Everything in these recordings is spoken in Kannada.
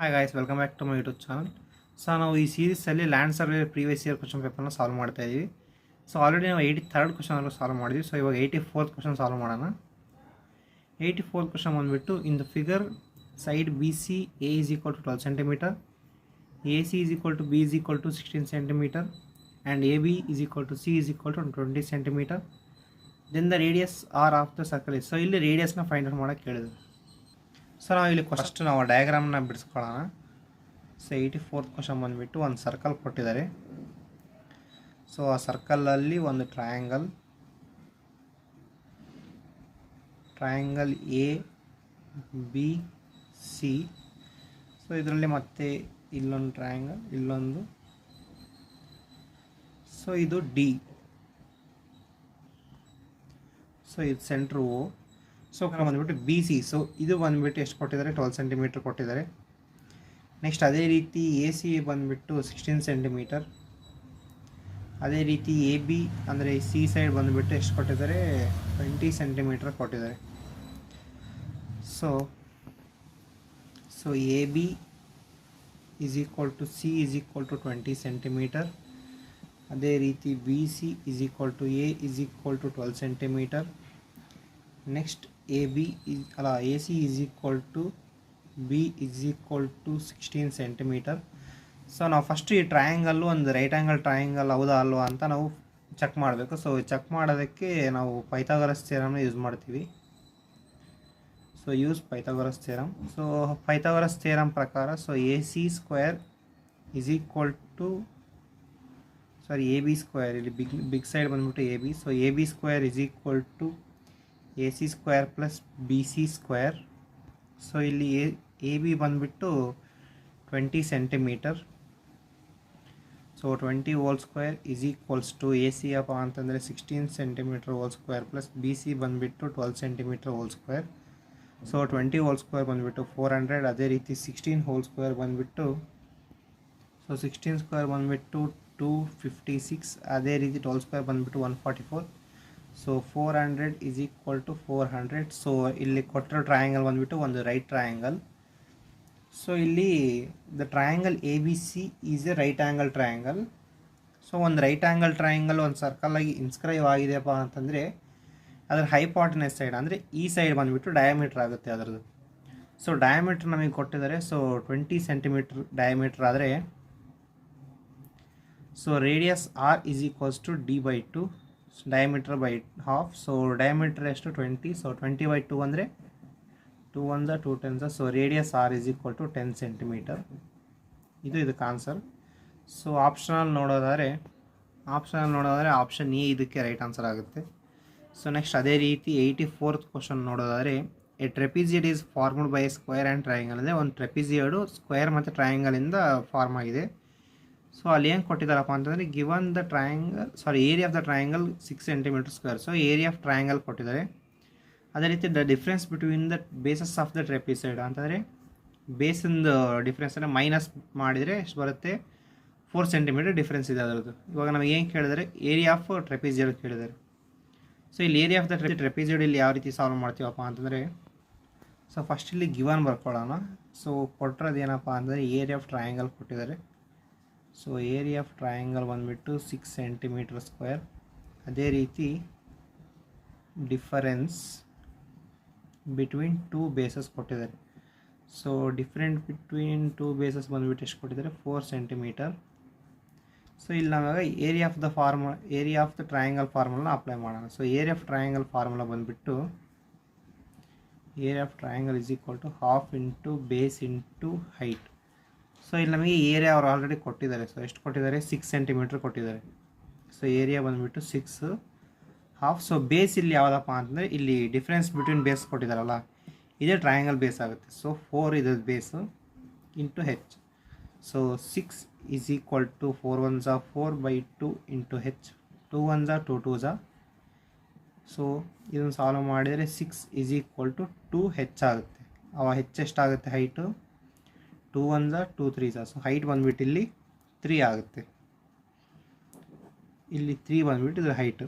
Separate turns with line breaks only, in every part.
Hi guys, welcome back to my YouTube channel. So ನಾವು ಈ ಸೀರೀಸಲ್ಲಿ land survey previous year question ಪೇಪರ್ನ ಸಾಲ್ವ್ ಮಾಡ್ತಾ ಇದ್ದೀವಿ. ಸೊ ಆಲ್ರೆಡಿ ನಾವು 83rd ಕ್ವಶನ್ ಸಾಲ್ವ್ ಮಾಡಿದ್ವಿ. ಸೊ ಇವಾಗ 84th ಕ್ವಶನ್ ಸಾಲ್ವ್ ಮಾಡೋಣ. 84th ಕ್ವಶನ್ ಬಂದುಬಿಟ್ಟು, in the figure side B C A is equal to 12 centimetre, A C is equal to B is equal to 16 centimetre and A B is equal to C is equal to 20 centimetre. Then the radius R of the circle is. So ಇಲ್ಲಿ ರೇಡಿಯಸ್ನ ಫೈಂಡ್ ಔಟ್ ಮಾಡೋಕ್ಕೆ ಕೇಳಿದ್ರು. ಸೊ ನಾವು ಇಲ್ಲಿ ಫಸ್ಟ್ ನಾವು ಡಯಾಗ್ರಾಮ್ನ ಬಿಡಿಸ್ಕೊಳ್ಳೋಣ. ಸೊ 84th ಕ್ವಶನ್ ಬಂದುಬಿಟ್ಟು ಒಂದು ಸರ್ಕಲ್ ಕೊಟ್ಟಿದ್ದಾರೆ. ಸೊ ಆ ಸರ್ಕಲಲ್ಲಿ ಒಂದು triangle A B C. So ಇದರಲ್ಲಿ ಮತ್ತೆ ಇಲ್ಲೊಂದು ಟ್ರಯಾಂಗಲ್, ಇಲ್ಲೊಂದು. ಸೊ ಇದು ಡಿ. ಸೊ ಇದು ಸೆಂಟ್ರು ಓ. ಸೊ ಬಂದುಬಿಟ್ಟು ಬಿ ಸಿ. ಸೊ ಇದು ಬಂದುಬಿಟ್ಟು ಎಷ್ಟು ಕೊಟ್ಟಿದ್ದಾರೆ? 12 ಸೆಂಟಿಮೀಟ್ರ್ ಕೊಟ್ಟಿದ್ದಾರೆ. ನೆಕ್ಸ್ಟ್ ಅದೇ ರೀತಿ ಎ ಸಿ ಬಂದುಬಿಟ್ಟು 16 ಸೆಂಟಿಮೀಟರ್. ಅದೇ ರೀತಿ ಎ ಬಿ ಅಂದರೆ ಸಿ ಸೈಡ್ ಬಂದುಬಿಟ್ಟು ಎಷ್ಟು ಕೊಟ್ಟಿದ್ದಾರೆ? 20 ಸೆಂಟಿಮೀಟ್ರ್ ಕೊಟ್ಟಿದ್ದಾರೆ. So A B is equal to C is equal to 20 centimetre. ಅದೇ ರೀತಿ B C is equal to A is equal to 12 centimetre. Next A C is equal to B is equal to 16 centimetre. So ನಾವು ಫಸ್ಟ್ ಈ ಟ್ರಯಾಂಗಲ್ಲು ಒಂದು ರೈಟ್ ಆ್ಯಂಗಲ್ ಟ್ರಯಾಂಗಲ್ ಹೌದಾ ಅಲ್ವಾ ಅಂತ ನಾವು ಚೆಕ್ ಮಾಡಬೇಕು. ಸೊ ಚೆಕ್ ಮಾಡೋದಕ್ಕೆ ನಾವು ಪೈಥಾಗರಸ್ ಥಿಯರಮ್ನ ಯೂಸ್ ಮಾಡ್ತೀವಿ. So use Pythagoras theorem. So Pythagoras theorem ಪ್ರಕಾರ so A C square is equal to A B square, ಇಲ್ಲಿ ಬಿಗ್ ಸೈಡ್ ಬಂದ್ಬಿಟ್ಟು A B. So A B square is equal to A C square plus B C square. So ಇಲ್ಲಿ ಎ ಬಿ ಬಂದುಬಿಟ್ಟು 20 centimetre. So 20 whole square is equals to A C ಅಪ್ಪ ಅಂತಂದರೆ 16 centimetre whole square plus B C ಬಂದುಬಿಟ್ಟು 12 centimetre whole square. So 20 whole square ಬಂದುಬಿಟ್ಟು 400. ಅದೇ ರೀತಿ 16 ಹೋಲ್ ಸ್ಕ್ವೇರ್ ಬಂದುಬಿಟ್ಟು 16 ಸ್ಕ್ವೇರ್ ಬಂದುಬಿಟ್ಟು 256. ಅದೇ ರೀತಿ 12 ಸ್ಕ್ವೇರ್ ಬಂದುಬಿಟ್ಟು 144. So 400 is equal to 400. So ಇಲ್ಲಿ ಕೊಟ್ಟಿರೋ ಟ್ರಯಾಂಗಲ್ ಬಂದುಬಿಟ್ಟು ಒಂದು ರೈಟ್ ಟ್ರಯಾಂಗಲ್. ಸೊ ಇಲ್ಲಿ the triangle A B C is a right angle triangle. So ಒಂದು ರೈಟ್ ಆ್ಯಂಗಲ್ ಟ್ರಯಾಂಗಲ್ ಒಂದು ಸರ್ಕಲಾಗಿ ಇನ್ಸ್ಕ್ರೈಬ್ ಆಗಿದೆಯಪ್ಪ ಅಂತಂದರೆ ಅದರ ಹೈಪಾರ್ಟನೆಸ್ ಸೈಡ್ ಅಂದರೆ ಈ ಸೈಡ್ ಬಂದುಬಿಟ್ಟು ಡಯಾಮೀಟ್ರ್ ಆಗುತ್ತೆ ಅದರದ್ದು. ಸೊ ಡಯಾಮೀಟ್ರ್ ನಮಗೆ ಕೊಟ್ಟಿದ್ದಾರೆ. ಸೊ 20 ಸೆಂಟಿಮೀಟ್ರ್ ಡಯಾಮೀಟ್ರ್ ಆದರೆ so radius R is equals to D by 2, diameter by half. So diameter ಎಷ್ಟು? 20. ಸೊ 20 ಬೈ 2 ಅಂದರೆ 2 1 2 10. So radius R is equal to 10 centimetre. ಇದಕ್ಕೆ ಆನ್ಸರ್. ಸೊ ಆಪ್ಷನಲ್ಲಿ ನೋಡೋದಾದರೆ ಆಪ್ಷನ್ ಎ ಇದಕ್ಕೆ ರೈಟ್ ಆನ್ಸರ್ ಆಗುತ್ತೆ. ಸೊ ನೆಕ್ಸ್ಟ್ ಅದೇ ರೀತಿ 84th ಕ್ವಶನ್ ನೋಡೋದಾದರೆ, a trapezoid is formed by square and triangle. ಅಂದರೆ ಒಂದು ಟ್ರೆಪಿಜಿಯಡು ಸ್ಕ್ವೇರ್ ಮತ್ತು ಟ್ರಯಾಂಗಲಿಂದ ಫಾರ್ಮ್ ಆಗಿದೆ. ಸೊ ಅಲ್ಲಿ ಏನು ಕೊಟ್ಟಿದ್ದಾರಪ್ಪ ಅಂತಂದರೆ, given the area of the triangle 6 centimetre square. So area of triangle ಕೊಟ್ಟಿದ್ದಾರೆ. ಅದೇ ರೀತಿ the difference between the bases of the trapezoid ಅಂತಂದರೆ ಬೇಸಿಂದು ಡಿಫ್ರೆನ್ಸ್ ಅಂದರೆ ಮೈನಸ್ ಮಾಡಿದರೆ ಎಷ್ಟು ಬರುತ್ತೆ? 4 ಸೆಂಟಿಮೀಟರ್ ಡಿಫ್ರೆನ್ಸ್ ಇದೆ ಅದರದ್ದು. ಇವಾಗ ನಮಗೆ ಏನು ಕೇಳಿದರೆ? ಏರಿಯಾ ಆಫ್ ಟ್ರೆಪಿಜಿಯಡ್ ಕೇಳಿದ್ದಾರೆ. ಸೊ ಇಲ್ಲಿ ಏರಿಯಾ ಆಫ್ ದ ಟ್ರೆಪಿಜಿಯಡ್ ಇಲ್ಲಿ ಯಾವ ರೀತಿ ಸಾಲ್ವ್ ಮಾಡ್ತೀವಪ್ಪ ಅಂತಂದರೆ, ಸೊ ಫಸ್ಟ್ ಇಲ್ಲಿ ಗಿವನ್ ಬರ್ಕೊಳ್ಳೋಣ. ಸೊ ಕೊಟ್ಟಿರೋದು ಏನಪ್ಪ ಅಂತಂದರೆ ಏರಿಯಾ ಆಫ್ ಟ್ರಯಾಂಗಲ್ ಕೊಟ್ಟಿದ್ದಾರೆ. ಸೊ ಏರಿಯಾ ಆಫ್ ಟ್ರಯಾಂಗಲ್ ಬಂದುಬಿಟ್ಟು 6 ಸೆಂಟಿಮೀಟರ್ ಸ್ಕ್ವೇರ್. ಅದೇ ರೀತಿ ಡಿಫರೆನ್ಸ್ ಬಿಟ್ವೀನ್ 2 ಬೇಸಸ್ ಕೊಟ್ಟಿದ್ದಾರೆ. ಸೊ ಡಿಫ್ರೆಂಟ್ ಬಿಟ್ವೀನ್ 2 ಬೇಸಸ್ ಬಂದುಬಿಟ್ಟು ಎಷ್ಟು ಕೊಟ್ಟಿದ್ದಾರೆ? 4 ಸೆಂಟಿಮೀಟರ್. ಸೊ ಇಲ್ಲಿ ನಾವಾಗ area of the triangle formula apply ಮಾಡೋಣ. So area of triangle formula ಬಂದುಬಿಟ್ಟು area of triangle is equal to half into base into height. So ಇಲ್ಲಿ ನಮಗೆ ಏರಿಯಾ ಅವರು ಆಲ್ರೆಡಿ ಕೊಟ್ಟಿದ್ದಾರೆ. ಸೊ ಎಷ್ಟು ಕೊಟ್ಟಿದ್ದಾರೆ? 6 ಸೆಂಟಿಮೀಟ್ರ್ ಕೊಟ್ಟಿದ್ದಾರೆ. ಸೊ ಏರಿಯಾ ಬಂದುಬಿಟ್ಟು 6 ಹಾಫ್. ಸೊ ಬೇಸ್ ಇಲ್ಲಿ ಯಾವುದಪ್ಪ ಅಂತಂದರೆ ಇಲ್ಲಿ ಡಿಫ್ರೆನ್ಸ್ ಬಿಟ್ವೀನ್ ಬೇಸ್ ಕೊಟ್ಟಿದ್ದಾರಲ್ಲ, ಇದೇ ಟ್ರಯಾಂಗಲ್ ಬೇಸ್ ಆಗುತ್ತೆ. ಸೊ 4 ಇದು base into H. So 6 is equal to 4 1 4 by 2 into H. 2 1 2 2. So ಇದನ್ನು ಸಾಲ್ವ್ ಮಾಡಿದರೆ 6 ಈಸ್ ಈಕ್ವಲ್ ಟು 2 ಹೆಚ್ ಆಗುತ್ತೆ. ಹೆಚ್ ಎಷ್ಟಾಗುತ್ತೆ? ಹೈಟು 2 1 2 3. ಸೊ ಹೈಟ್ ಬಂದುಬಿಟ್ಟು ಇಲ್ಲಿ 3 ಆಗುತ್ತೆ. ಇಲ್ಲಿ 3 ಬಂದುಬಿಟ್ಟು ಇದು ಹೈಟು.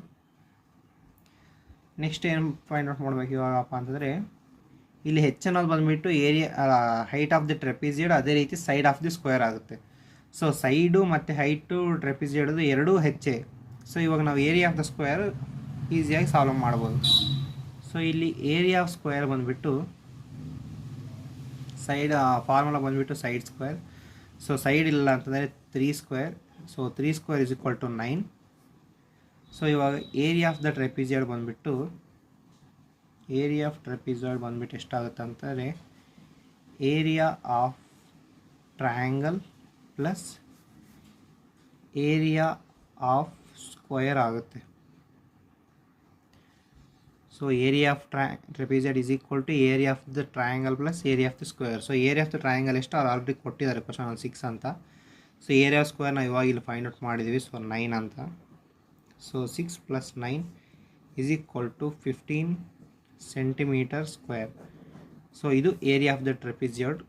ನೆಕ್ಸ್ಟ್ ಏನು ಫೈಂಡ್ ಔಟ್ ಮಾಡಬೇಕು ಇವಾಗಪ್ಪ ಅಂತಂದರೆ, ಇಲ್ಲಿ ಹೆಚ್ ಅನ್ನೋದು ಬಂದುಬಿಟ್ಟು area height of the trapezoid, ಅದೇ ರೀತಿ ಸೈಡ್ ಆಫ್ ದಿ ಸ್ಕ್ವೇರ್ ಆಗುತ್ತೆ. ಸೊ ಸೈಡು ಮತ್ತು ಹೈಟು ಟ್ರೆಪಿಸಿಯಡ್ದು ಎರಡೂ ಹೆಚ್ಚೆ. ಸೊ ಇವಾಗ ನಾವು ಏರಿಯಾ ಆಫ್ ದ ಸ್ಕ್ವೇರ್ ಈಸಿಯಾಗಿ ಸಾಲ್ವ್ ಮಾಡ್ಬೋದು. ಸೊ ಇಲ್ಲಿ ಏರಿಯಾ ಆಫ್ ಸ್ಕ್ವೇರ್ ಬಂದುಬಿಟ್ಟು ಸೈಡ್ ಫಾರ್ಮುಲಾ ಬಂದುಬಿಟ್ಟು ಸೈಡ್ ಸ್ಕ್ವೇರ್. ಸೊ ಸೈಡ್ ಇಲ್ಲ ಅಂತಂದರೆ 3 square. So 3 square is equal to 9. So ಇವಾಗ ಏರಿಯಾ ಆಫ್ ದ ಟ್ರೆಪಿಸಿಯಡ್ ಬಂದುಬಿಟ್ಟು ಎಷ್ಟಾಗುತ್ತೆ ಅಂತಂದರೆ area of triangle plus area of square ಆಗುತ್ತೆ. So area of trapezoid is equal to area of the triangle plus area of the square. So area of the triangle ಎಷ್ಟು ಅವ್ರು ಆಲ್ರೆಡಿ ಕೊಟ್ಟಿದ್ದಾರೆ ಕ್ವಶನ್ 6 ಅಂತ. ಸೊ ಏರಿಯಾ ಆಫ್ ಸ್ಕ್ವೇರ್ ನಾವು ಇವಾಗ ಇಲ್ಲಿ ಫೈಂಡ್ ಔಟ್ ಮಾಡಿದ್ದೀವಿ. ಸೊ 9 ಅಂತ. So 6 + 9 is equal to 15 centimetre square. So ಇದು area of the trapezoid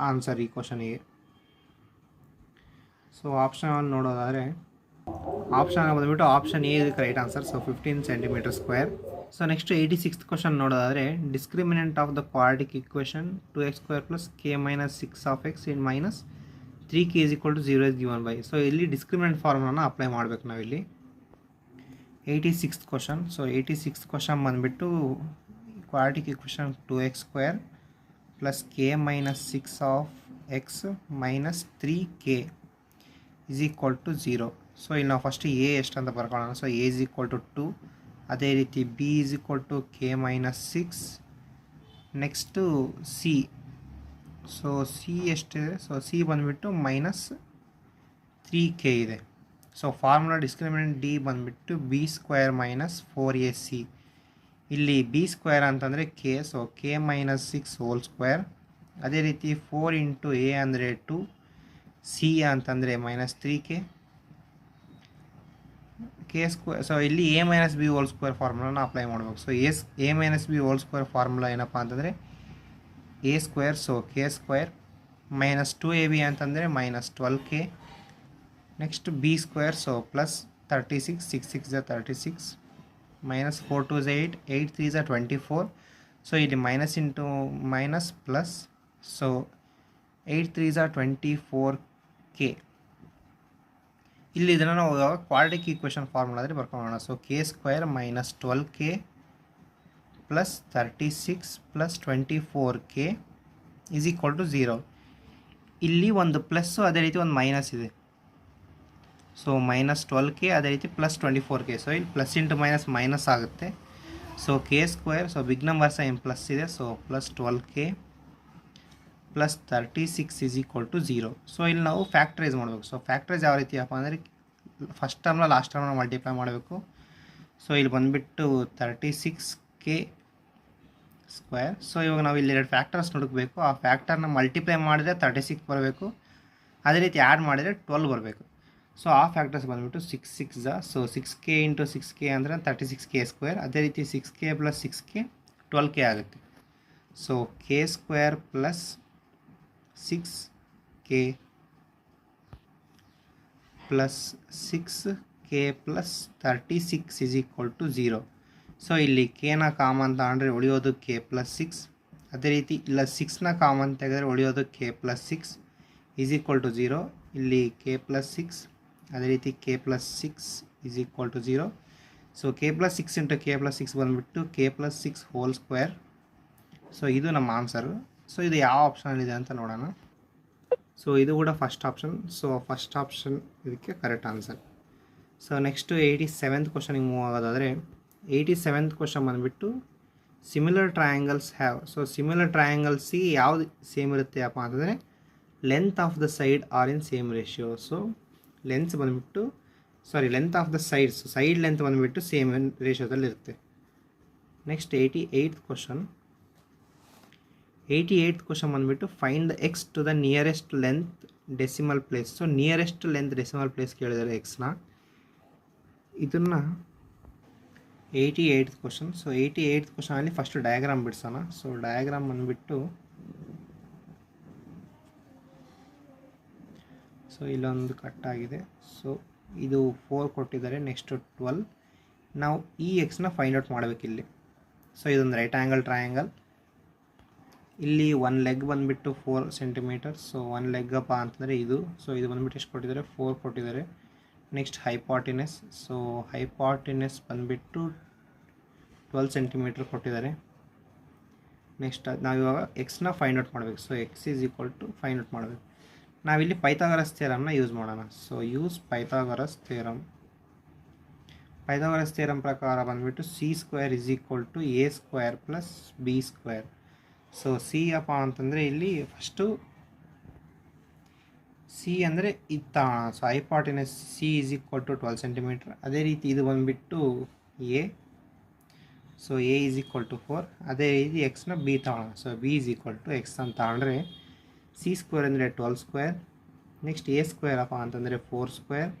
answer ಈ ಕ್ವಶನಿಗೆ. ಸೊ ಆಪ್ಷನ್ ನೋಡೋದಾದರೆ ಆಪ್ಷನ್ ಬಂದುಬಿಟ್ಟು ಆಪ್ಷನ್ ಎ ಇದಕ್ಕೆ right answer. So 15 centimetre square. So next 86th question ನೋಡೋದಾದರೆ discriminant of the quadratic equation 2x² + k - 6 of x in -3k = 0 is given by. So ಇಲ್ಲಿ ಡಿಸ್ಕ್ರಿಮಿನೆಂಟ್ ಫಾರ್ಮುಲಾನ ಅಪ್ಲೈ ಮಾಡಬೇಕು ನಾವಿಲ್ಲಿ. 86th question. So 86th question ಬಂದುಬಿಟ್ಟು ಕ್ವಾಡ್ರಿಕ್ equation 2x² + k - 6 of x - 3k = 0. So ಇಲ್ಲಿ ನಾವು ಫಸ್ಟ್ ಎ ಎಷ್ಟು ಅಂತ ಬರ್ಕೊಳ್ಳೋಣ. So A is equal to 2. ಅದೇ ರೀತಿ B is equal to k - 6. Next C. So C ಎಷ್ಟಿದೆ? ಸೊ ಸಿ ಬಂದುಬಿಟ್ಟು -3k ಇದೆ. ಸೊ ಫಾರ್ಮುಲಾ ಡಿಸ್ಕ್ರಿಮಿನೆಂಟ್ ಡಿ ಬಂದುಬಿಟ್ಟು b² - 4ac. ಇಲ್ಲಿ b² ಅಂತಂದರೆ k. So k - 6 whole square. ಅದೇ ರೀತಿ 4 × a ಅಂದರೆ 2, ಸಿ ಅಂತಂದರೆ -3k, k². ಸೊ ಇಲ್ಲಿ a - b ಹೋಲ್ ಸ್ಕ್ವೇರ್ ಫಾರ್ಮುಲಾನ ಅಪ್ಲೈ ಮಾಡಬೇಕು. So a - b whole square formula ಏನಪ್ಪ ಅಂತಂದರೆ a². ಸೊ k² -2ab ಅಂತಂದರೆ -12k. Next b². So +36, 6 × 6 = 36, -4 × 2 = 8, 8 × 3 = 24. So ಇಲ್ಲಿ minus into minus plus. So 8 × 3 = 24k. ಇಲ್ಲಿ ಇದನ್ನು ನಾವು ಕ್ವಾಡ್ರಿಕ್ equation ಫಾರ್ಮುಲಾದಲ್ಲಿ ಬರ್ಕೊಳ್ಳೋಣ. So k² - 12k + 36 + 24k = 0. ಇಲ್ಲಿ ಒಂದು ಪ್ಲಸ್ಸು ಅದೇ ರೀತಿ ಒಂದು ಮೈನಸ್ ಇದೆ. ಸೊ -12k ಅದೇ ರೀತಿ +24k. ಸೊ ಇಲ್ಲಿ ಪ್ಲಸ್ ಇಂಟು ಮೈನಸ್ ಮೈನಸ್ ಆಗುತ್ತೆ. So k². So big number sign plus ಇದೆ. So +12k + 36 = 0. ಸೊ ಇಲ್ಲಿ ನಾವು ಫ್ಯಾಕ್ಟ್ರೈಸ್ ಮಾಡಬೇಕು. ಸೊ ಫ್ಯಾಕ್ಟ್ರೈಸ್ ಯಾವ ರೀತಿ ಅಪ್ಪ ಅಂದರೆ ಫಸ್ಟ್ ಟರ್ಮ್ನ ಲಾಸ್ಟ್ ಟರ್ಮ್ನ ಮಲ್ಟಿಪ್ಲೈ ಮಾಡಬೇಕು. ಸೊ ಇಲ್ಲಿ ಬಂದುಬಿಟ್ಟು 36k². ಸೊ ಇವಾಗ ನಾವು ಇಲ್ಲಿ 2 ಫ್ಯಾಕ್ಟರ್ಸ್ ಹುಡುಕಬೇಕು. ಆ ಫ್ಯಾಕ್ಟರ್ನ ಮಲ್ಟಿಪ್ಲೈ ಮಾಡಿದರೆ 36 ಬರಬೇಕು. ಅದೇ ರೀತಿ ಆ್ಯಡ್ ಮಾಡಿದರೆ 12 ಬರಬೇಕು. ಸೊ ಆ ಫ್ಯಾಕ್ಟರ್ಸ್ ಬಂದುಬಿಟ್ಟು 6 × 6 = ಸೊ 6k × 6k ಅಂದರೆ 36k². ಅದೇ ರೀತಿ 6k + 6k 12k ಆಗುತ್ತೆ. So k² + 6k + 6k + 36 = 0. So ಇಲ್ಲಿ kನ ಕಾಮನ್ ತಗೊಂಡ್ರೆ ಉಳಿಯೋದು k + 6. ಅದೇ ರೀತಿ ಇಲ್ಲ 6ನ ಕಾಮನ್ ತೆಗೆದರೆ ಉಳಿಯೋದು k + 6 = 0. ಇಲ್ಲಿ k + 6 ಅದೇ ರೀತಿ k + 6 = 0. ಸೊ k + 6 × k + 6 ಬಂದುಬಿಟ್ಟು k + 6 ಹೋಲ್ ಸ್ಕ್ವೇರ್. ಸೊ ಇದು ನಮ್ಮ ಆನ್ಸರು. ಸೊ ಇದು ಯಾವ ಆಪ್ಷನಲ್ಲಿದೆ ಅಂತ ನೋಡೋಣ. ಸೊ ಇದು ಕೂಡ first option. So first option ಇದಕ್ಕೆ correct answer. So next 87th ಕ್ವಶನಿಗೆ ಮೂವ್ ಆಗೋದಾದರೆ 87th ಕ್ವಶನ್ ಬಂದುಬಿಟ್ಟು similar triangles have. So similar ಟ್ರಯಾಂಗಲ್ಸಿಗೆ ಯಾವುದು ಸೇಮ್ ಇರುತ್ತೆ ಅಪ್ಪ ಅಂತಂದರೆ length of the side are in same ratio. So length of the sides, side length ಬಂದುಬಿಟ್ಟು ಸೇಮ್ ರೇಷಿಯೋದಲ್ಲಿ ಇರುತ್ತೆ. Next 88th question. 88th question ಬಂದುಬಿಟ್ಟು find the X to the nearest length decimal place. So nearest length decimal place ಕೇಳಿದ್ದಾರೆ ಎಕ್ಸ್ನ. ಇದನ್ನು 88th ಕ್ವಶನ್. ಸೊ 88th ಕ್ವಶನಲ್ಲಿ ಫಸ್ಟ್ ಡಯಾಗ್ರಾಮ್ ಬಿಡಿಸೋಣ. ಸೊ ಡಯಾಗ್ರಾಮ್ ಬಂದುಬಿಟ್ಟು ಸೊ ಇಲ್ಲೊಂದು ಕಟ್ಟಾಗಿದೆ. ಸೊ ಇದು 4 ಕೊಟ್ಟಿದ್ದಾರೆ. ನೆಕ್ಸ್ಟು 12. ನಾವು ಈ ಎಕ್ಸ್ನ ಫೈಂಡ್ ಔಟ್ ಮಾಡಬೇಕಿಲ್ಲಿ. ಸೊ ಇದೊಂದು ರೈಟ್ ಆ್ಯಂಗಲ್ ಟ್ರಯಾಂಗಲ್. ಇಲ್ಲಿ ಒಂದು ಲೆಗ್ ಬಂದುಬಿಟ್ಟು 4 ಸೆಂಟಿಮೀಟರ್. ಸೊ ಒಂದು ಲೆಗ್ಗಪ್ಪ ಅಂತಂದರೆ ಇದು. ಸೊ ಇದು ಬಂದುಬಿಟ್ಟು ಎಷ್ಟು ಕೊಟ್ಟಿದ್ದಾರೆ, 4 ಕೊಟ್ಟಿದ್ದಾರೆ. Next hypotenuse. ಸೊ ಹೈಪಾಟಿನಸ್ ಬಂದುಬಿಟ್ಟು 12 ಸೆಂಟಿಮೀಟರ್ ಕೊಟ್ಟಿದ್ದಾರೆ. ನೆಕ್ಸ್ಟ್ ನಾವಿವಾಗ ಎಕ್ಸ್ನ ಫೈಂಡ್ ಔಟ್ ಮಾಡಬೇಕು. So X is equal to find out ಮಾಡಬೇಕು. ನಾವಿಲ್ಲಿ ಪೈಥಾಗರಸ್ ಥಿಯರಮ್ನ ಯೂಸ್ ಮಾಡೋಣ. So use Pythagoras theorem. Pythagoras theorem ಪ್ರಕಾರ ಬಂದುಬಿಟ್ಟು C square is equal to A square plus B square. So C ಅಪ್ಪ ಅಂತಂದರೆ ಇಲ್ಲಿ ಫಸ್ಟು ಸಿ ಅಂದರೆ ಇದು ತಗೋಣ. So hypotenuse C is equal to 12 centimetre. ಅದೇ ರೀತಿ ಇದು ಬಂದುಬಿಟ್ಟು A. So A is equal to 4. ಅದೇ ರೀತಿ ಎಕ್ಸ್ನ ಬಿ ತಗೋಣ. So B is equal to X ಅಂತ ತಗೊಂಡ್ರೆ ಸಿ ಸ್ಕ್ವೇರ್ ಅಂದರೆ 12 ಸ್ಕ್ವೇರ್. ನೆಕ್ಸ್ಟ್ ಎ ಸ್ಕ್ವೇರ್ ಅಪ್ಪ ಅಂತಂದರೆ 4 ಸ್ಕ್ವೇರ್.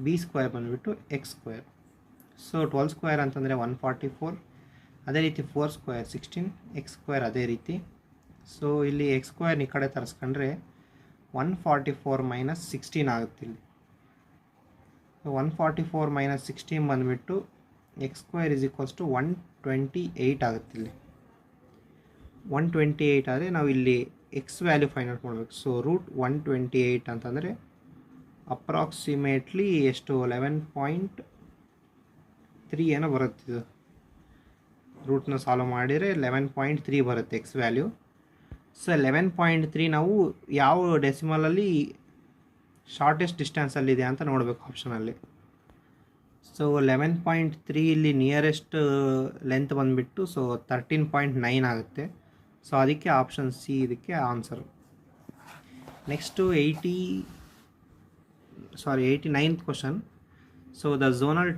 ಬಿ ಸ್ಕ್ವೇರ್ ಬಂದುಬಿಟ್ಟು ಎಕ್ಸ್ ಸ್ಕ್ವೇರ್. ಸೊ 12 ಸ್ಕ್ವೇರ್ ಅಂತಂದರೆ 144. ಅದೇ ರೀತಿ 4 ಸ್ಕ್ವೇರ್ 16. ಎಕ್ಸ್ ಸ್ಕ್ವೇರ್ ಅದೇ ರೀತಿ. ಸೊ ಇಲ್ಲಿ ಎಕ್ಸ್ ಸ್ಕ್ವೇರ್ನ ಈ ಕಡೆ ತರಿಸ್ಕೊಂಡ್ರೆ 144 ಮೈನಸ್ 16 ಆಗುತ್ತೆ. ಇಲ್ಲಿ 144 ಮೈನಸ್ 16 ಬಂದುಬಿಟ್ಟು X square is equals to 128 ಆಗುತ್ತೆ. ಇಲ್ಲಿ 128 ಆದರೆ ನಾವು ಇಲ್ಲಿ ಎಕ್ಸ್ ವ್ಯಾಲ್ಯೂ ಫೈಂಡ್ ಔಟ್ ಮಾಡಬೇಕು. ಸೊ ರೂಟ್ 128 ಅಂತಂದರೆ ಅಪ್ರಾಕ್ಸಿಮೇಟ್ಲಿ ಎಷ್ಟು 11.3 ಏನೋ ಬರುತ್ತೆ. ಇದು ರೂಟ್ನ ಸಾಲ್ವ್ ಮಾಡಿದರೆ 11.3 ಬರುತ್ತೆ ಎಕ್ಸ್ ವ್ಯಾಲ್ಯೂ. ಸೊ 11.3 ನಾವು ಯಾವ ಡೆಸಿಮಲಲ್ಲಿ ಶಾರ್ಟೆಸ್ಟ್ ಡಿಸ್ಟೆನ್ಸಲ್ಲಿದೆ ಅಂತ ನೋಡಬೇಕು ಆಪ್ಷನಲ್ಲಿ. ಸೊ 11.3 ಇಲ್ಲಿ ನಿಯರೆಸ್ಟ್ ಲೆಂತ್ ಬಂದುಬಿಟ್ಟು ಸೊ 13.9 ಆಗುತ್ತೆ. ಸೊ ಅದಕ್ಕೆ ಆಪ್ಷನ್ ಸಿ ಇದಕ್ಕೆ answer. Next 89th question. So the zonal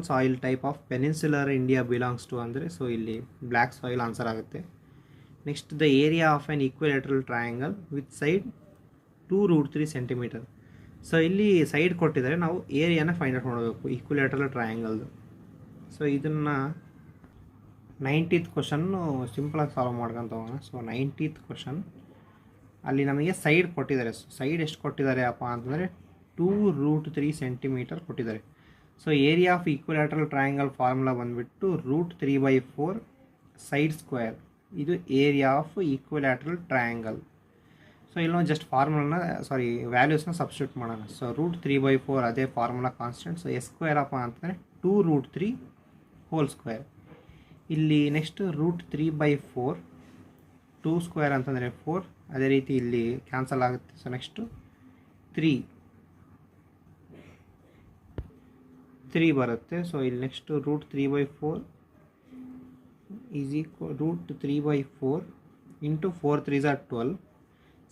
soil type of peninsular India belongs to ಅಂದರೆ ಸೊ ಇಲ್ಲಿ ಬ್ಲ್ಯಾಕ್ ಸಾಯಿಲ್ ಆನ್ಸರ್ ಆಗುತ್ತೆ. Next the area of an equilateral triangle with side 2√3 centimetre. So ಇಲ್ಲಿ ಸೈಡ್ ಕೊಟ್ಟಿದ್ದಾರೆ, ನಾವು ಏರಿಯಾನ ಫೈಂಡ್ ಔಟ್ ಮಾಡಬೇಕು ಈಕ್ವಿಲೇಟ್ರಲ್ ಟ್ರಯಾಂಗಲ್ದು. ಸೊ ಇದನ್ನು 90th ಕ್ವಶನ್ನು ಸಿಂಪಲಾಗಿ ಸಾಲ್ವ್ ಮಾಡ್ಕೊತ ಹೋಗೋಣ. ಸೊ 90th ಕ್ವಶನ್ ಅಲ್ಲಿ ನಮಗೆ ಸೈಡ್ ಕೊಟ್ಟಿದ್ದಾರೆ. ಸೊ ಸೈಡ್ ಎಷ್ಟು ಕೊಟ್ಟಿದ್ದಾರೆ ಅಪ್ಪ ಅಂತಂದರೆ 2√3 ಸೆಂಟಿಮೀಟರ್ ಕೊಟ್ಟಿದ್ದಾರೆ. So area of equilateral triangle formula ಬಂದುಬಿಟ್ಟು √3/4 ಸೈಡ್ ಸ್ಕ್ವೇರ್. ಇದು area of equilateral triangle. So ಇಲ್ಲಿ ನಾವು ಜಸ್ಟ್ ವ್ಯಾಲ್ಯೂಸ್ನ ಸಬ್ಸ್ಟಿಟ್ಯೂಟ್ ಮಾಡೋಣ. ಸೊ √3/4 ಅದೇ formula constant. So S square ಅಪ್ಪ ಅಂತಂದರೆ 2√3 ಹೋಲ್ ಸ್ಕ್ವೇರ್. ಇಲ್ಲಿ ನೆಕ್ಸ್ಟ್ √3/4 2 ಸ್ಕ್ವೇರ್ ಅಂತಂದರೆ 4. ಅದೇ ರೀತಿ ಇಲ್ಲಿ ಕ್ಯಾನ್ಸಲ್ ಆಗುತ್ತೆ. ಸೊ ನೆಕ್ಸ್ಟು 3 ಬರುತ್ತೆ. ಸೊ ಇಲ್ಲಿ next √3/4 is equal √3/4 into 4 3s are 12.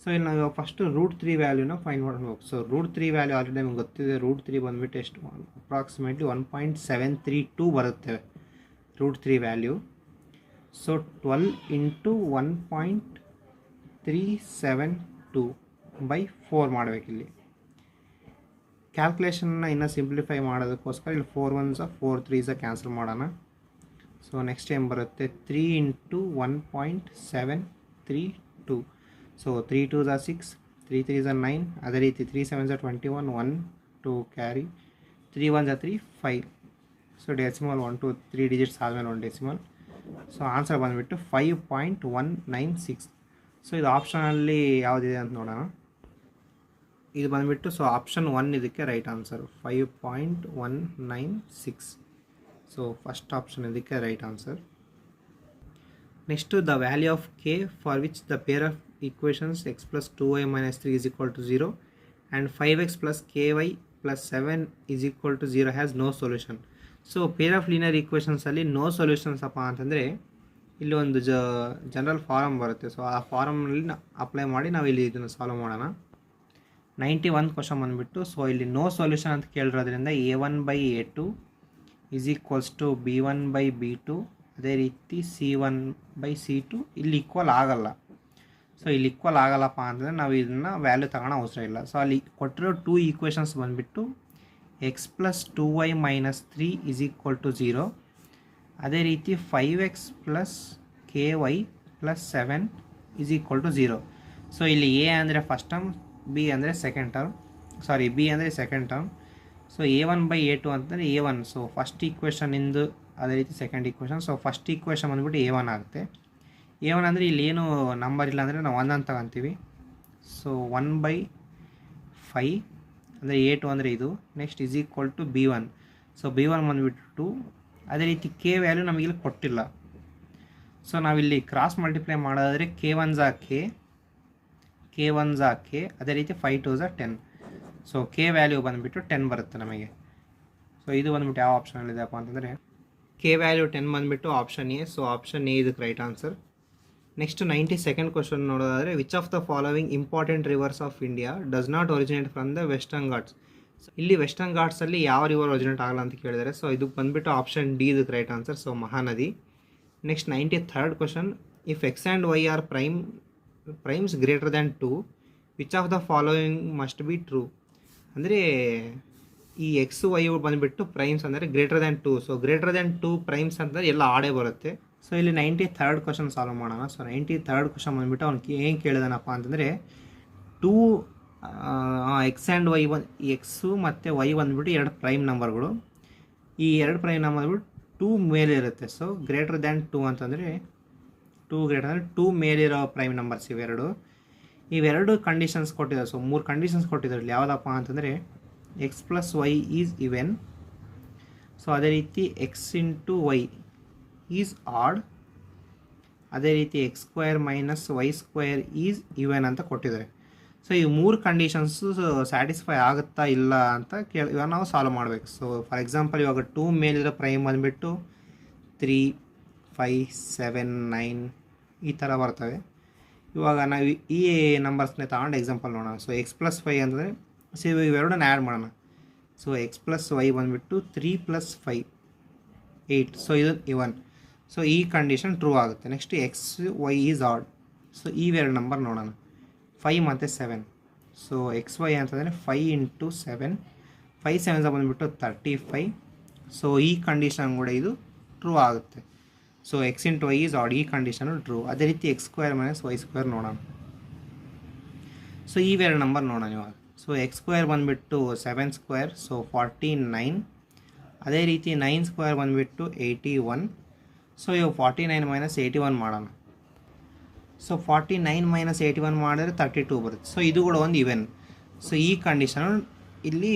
So ಇಲ್ಲಿ ನಾವು ಫಸ್ಟು √3 ವ್ಯಾಲ್ಯೂನ ಫೈಂಡ್ ಮಾಡಬೇಕು. ಸೊ √3 ವ್ಯಾಲ್ಯೂ ಆಲ್ರೆಡಿ ನಮಗೆ ಗೊತ್ತಿದೆ. √3 ಬಂದುಬಿಟ್ಟು ಎಷ್ಟು ಅಪ್ರಾಕ್ಸಿಮೇಟ್ಲಿ 1.732 ಬರುತ್ತೆ √3 ವ್ಯಾಲ್ಯೂ. So 12 into 1.372/4 ಮಾಡಬೇಕಿಲ್ಲಿ. ಕ್ಯಾಲ್ಕುಲೇಷನ್ನ ಇನ್ನೂ ಸಿಂಪ್ಲಿಫೈ ಮಾಡೋದಕ್ಕೋಸ್ಕರ ಇಲ್ಲಿ 4 1s 4 3s ಕ್ಯಾನ್ಸಲ್ ಮಾಡೋಣ. ಸೊ ನೆಕ್ಸ್ಟ್ ಏನು ಬರುತ್ತೆ 3 ಇಂಟು 1.732. So 3 2s 6, 3 3s 9. ಅದೇ ರೀತಿ 3 7s 21, 1 2 carry, 3 1s 3 5. So decimal 1 2 3 digits ಆದಮೇಲೆ 1 ಡೆಸಿಮಲ್. ಸೊ ಆನ್ಸರ್ ಬಂದುಬಿಟ್ಟು 5.196. ಸೊ ಇದು ಆಪ್ಷನಲ್ಲಿ ಯಾವುದಿದೆ ಅಂತ ನೋಡೋಣ. ಇದು ಬಂದುಬಿಟ್ಟು ಸೊ ಆಪ್ಷನ್ 1 ಇದಕ್ಕೆ right answer 5.196. So first option ಇದಕ್ಕೆ right answer. Next the value of K for which the pair of equations x plus 2y minus 3 is equal to 0 and 5x plus ky plus 7 is equal to 0 has no solution. So pair of linear ಈಕ್ವೇಷನ್ಸಲ್ಲಿ ನೋ ಸೊಲ್ಯೂಷನ್ಸ್ ಅಪ್ಪ ಅಂತಂದರೆ ಇಲ್ಲಿ ಒಂದು ಜನರಲ್ ಫಾರಮ್ ಬರುತ್ತೆ. ಸೊ ಆ ಫಾರಮ್ನಲ್ಲಿ ಅಪ್ಲೈ ಮಾಡಿ ನಾವು ಇಲ್ಲಿ ಇದನ್ನು ಸಾಲ್ವ್ ಮಾಡೋಣ. 91 ಕ್ವಶನ್ ಬಂದುಬಿಟ್ಟು ಸೊ ಇಲ್ಲಿ ನೋ ಸೊಲ್ಯೂಷನ್ ಅಂತ ಕೇಳಿರೋದ್ರಿಂದ a1/a2 is equals to b1/b2. ಅದೇ ರೀತಿ c1/c2 ಇಲ್ಲಿ ಈಕ್ವಲ್ ಆಗಲ್ಲ. ಸೊ ಇಲ್ಲಿ ಈಕ್ವಲ್ ಆಗಲ್ಲಪ್ಪ ಅಂತಂದರೆ ನಾವು ಇದನ್ನು ವ್ಯಾಲ್ಯೂ ತಗೋಣ ಅವಸರ ಇಲ್ಲ. ಸೊ ಅಲ್ಲಿ ಕೊಟ್ಟಿರೋ 2 ಈಕ್ವೇಷನ್ಸ್ ಬಂದುಬಿಟ್ಟು x plus 2y minus 3 is equal to 0. ಅದೇ ರೀತಿ 5x plus ky plus 7 is equal to 0. So ಇಲ್ಲಿ a ಅಂದರೆ ಫಸ್ಟ್ ಟರ್ಮ್, b ಅಂದರೆ ಸೆಕೆಂಡ್ ಟರ್ಮ್, b ಅಂದರೆ ಸೆಕೆಂಡ್ ಟರ್ಮ್. ಸೊ a1/a2 ಅಂತಂದರೆ a1. ಸೊ ಫಸ್ಟ್ ಈಕ್ವೇಷನಿಂದು ಅದೇ ರೀತಿ second equation. So first equation ಬಂದುಬಿಟ್ಟು A1 ಆಗುತ್ತೆ. A1 ಅಂದರೆ ಇಲ್ಲಿ ಏನು ನಂಬರ್ ಇಲ್ಲ ಅಂದರೆ ನಾವು 1 ಅಂತ ತಗೊತೀವಿ. ಸೊ 1/5 ಅಂದರೆ A2 ಅಂದರೆ ಇದು. Next is equal to B1. So B1 ಬಂದುಬಿಟ್ಟು 2. ಅದೇ ರೀತಿ ಕೆ ವ್ಯಾಲ್ಯೂ ನಮಗಿಲ್ಲಿ ಕೊಟ್ಟಿಲ್ಲ. ಸೊ ನಾವಿಲ್ಲಿ ಕ್ರಾಸ್ ಮಲ್ಟಿಪ್ಲೈ ಮಾಡೋದಾದರೆ K1 K. ಅದೇ ರೀತಿ 5 2 10. ಸೊ ಕೆ ವ್ಯಾಲ್ಯೂ ಬಂದುಬಿಟ್ಟು 10 ಬರುತ್ತೆ ನಮಗೆ. ಸೊ ಇದು ಬಂದುಬಿಟ್ಟು ಯಾವ ಆಪ್ಷನಲ್ಲಿದೆಯಪ್ಪ ಅಂತಂದರೆ ಕೆ ವ್ಯಾಲ್ಯೂ 10 ಬಂದುಬಿಟ್ಟು option A. So option A ಇದಕ್ಕೆ right answer. Next 92nd question ನೋಡೋದಾದರೆ which of the following important rivers of India does not originate from the Western Ghats. ಇಲ್ಲಿ ವೆಸ್ಟರ್ನ್ ಘಾಟ್ಸಲ್ಲಿ ಯಾವ ರಿವರ್ ಒರಿಜಿನೇಟ್ ಆಗಲ್ಲ ಅಂತ ಕೇಳಿದರೆ, ಸೊ ಇದು ಬಂದುಬಿಟ್ಟು ಆಪ್ಷನ್ ಡಿ ಇದಕ್ಕೆ right answer. So Mahanadi. Next 93rd question, if X and why are primes greater than 2 which of the following must be true. ಅಂದರೆ ಈ ಎಕ್ಸ್ ವೈ ಬಂದುಬಿಟ್ಟು ಪ್ರೈಮ್ಸ್ ಅಂದರೆ greater than 2. So greater than 2 primes ಅಂತಂದರೆ ಎಲ್ಲ ಆಡೇ ಬರುತ್ತೆ. ಸೊ ಇಲ್ಲಿ 93rd ಕ್ವಶನ್ ಸಾಲ್ವ್ ಮಾಡೋಣ. ಸೊ 93rd ಕ್ವಶನ್ ಬಂದುಬಿಟ್ಟು ಅವ್ನು ಏನು ಕೇಳಿದಾನಪ್ಪ ಅಂತಂದರೆ 2 ಎಕ್ಸ್ ಆ್ಯಂಡ್ ವೈ ಎಕ್ಸು ಮತ್ತು ವೈ ಬಂದುಬಿಟ್ಟು 2 ಪ್ರೈಮ್ ನಂಬರ್ಗಳು. ಈ 2 ಪ್ರೈಮ್ ನಂಬರ್ ಬಂದುಬಿಟ್ಟು 2 ಮೇಲೆ ಇರುತ್ತೆ. ಸೊ ಗ್ರೇಟರ್ ದ್ಯಾನ್ 2 ಅಂತಂದರೆ 2 ಮೇಲಿರೋ ಪ್ರೈಮ್ ನಂಬರ್ಸ್ ಇವೆರಡು ಕಂಡೀಷನ್ಸ್ ಕೊಟ್ಟಿದ್ದಾರೆ. ಸೊ 3 ಕಂಡೀಷನ್ಸ್ ಕೊಟ್ಟಿದ್ದಾರೆ. ಯಾವುದಪ್ಪ ಅಂತಂದರೆ X plus Y is even. So ಅದೇ ರೀತಿ X into Y is odd. ಅದೇ ರೀತಿ X square minus Y square is even ಅಂತ ಕೊಟ್ಟಿದ್ದಾರೆ. ಸೊ ಈ 3 ಕಂಡೀಷನ್ಸು ಸ್ಯಾಟಿಸ್ಫೈ ಆಗುತ್ತಾ ಇಲ್ಲ ಅಂತ ಇವಾಗ ನಾವು ಸಾಲ್ವ್ ಮಾಡಬೇಕು. ಸೊ ಫಾರ್ ಎಕ್ಸಾಂಪಲ್ ಇವಾಗ 2 ಮೇಲಿರೋ ಪ್ರೈಮ್ ಬಂದುಬಿಟ್ಟು 3 5 7 9 ಈ ಥರ ಬರ್ತವೆ. ಇವಾಗ ನಾವು ಈ ನಂಬರ್ಸ್ನೇ ತಗೊಂಡು ಎಕ್ಸಾಂಪಲ್ ನೋಡೋಣ. ಸೊ ಎಕ್ಸ್ ಪ್ಲಸ್ ವೈ ಅಂದರೆ ಸೊ ಇವೆರಡನ್ನ ಆ್ಯಡ್ ಮಾಡೋಣ. ಸೊ ಎಕ್ಸ್ ಪ್ಲಸ್ ವೈ ಬಂದುಬಿಟ್ಟು 3 + 5 8. ಸೊ ಇದು ಇವನ್. ಸೊ ಈ ಕಂಡೀಷನ್ ಟ್ರೂ ಆಗುತ್ತೆ. Next X Y is odd. So ಇವೆರಡು ನಂಬರ್ ನೋಡೋಣ, 5 ಮತ್ತು 7. ಸೊ ಎಕ್ಸ್ ವೈ ಅಂತಂದರೆ 5 × 7, 5 7 ಬಂದುಬಿಟ್ಟು 35. ಸೊ ಈ ಕಂಡೀಷನ್ ಕೂಡ ಇದು ಟ್ರೂ ಆಗುತ್ತೆ. So X into Y is odd, ಈ ಕಂಡೀಷನು ಟ್ರೂ. ಅದೇ ರೀತಿ X square minus Y square ನೋಡೋಣ. ಸೊ ಇವೆರಡು ನಂಬರ್ ನೋಡೋಣ ಇವಾಗ. ಸೊ ಎಕ್ಸ್ ಸ್ಕ್ವೇರ್ ಬಂದುಬಿಟ್ಟು 7 ಸ್ಕ್ವೇರ್, ಸೊ 49. ಅದೇ ರೀತಿ 9 ಸ್ಕ್ವೇರ್ ಬಂದುಬಿಟ್ಟು 81. ಸೊ ಇವಾಗ 49 ಮೈನಸ್ 81 ಮಾಡೋಣ. ಸೊ 49 - 81 ಮಾಡಿದ್ರೆ 32 ಬರುತ್ತೆ. ಸೊ ಇದು ಕೂಡ ಒಂದು ಇವೆನ್. ಸೊ ಈ ಕಂಡೀಷನು ಇಲ್ಲಿ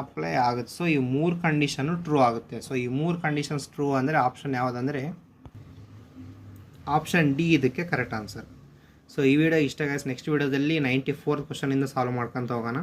ಅಪ್ಲೈ ಆಗುತ್ತೆ. ಸೊ ಈ 3 ಕಂಡೀಷನು ಟ್ರೂ ಆಗುತ್ತೆ. ಸೊ ಈ 3 ಕಂಡೀಷನ್ಸ್ ಟ್ರೂ ಅಂದರೆ ಆಪ್ಷನ್ ಯಾವುದಂದರೆ ಆಪ್ಷನ್ ಡಿ ಇದಕ್ಕೆ ಕರೆಕ್ಟ್ ಆನ್ಸರ್. ಸೊ ಈ ವಿಡಿಯೋ ಇಷ್ಟ ಗೈಸ್. ನೆಕ್ಸ್ಟ್ ವಿಡಿಯೋದಲ್ಲಿ 94th ಕ್ವಶನಿಂದ ಸಾಲ್ವ್ ಮಾಡ್ಕೊತ ಹೋಗೋಣ.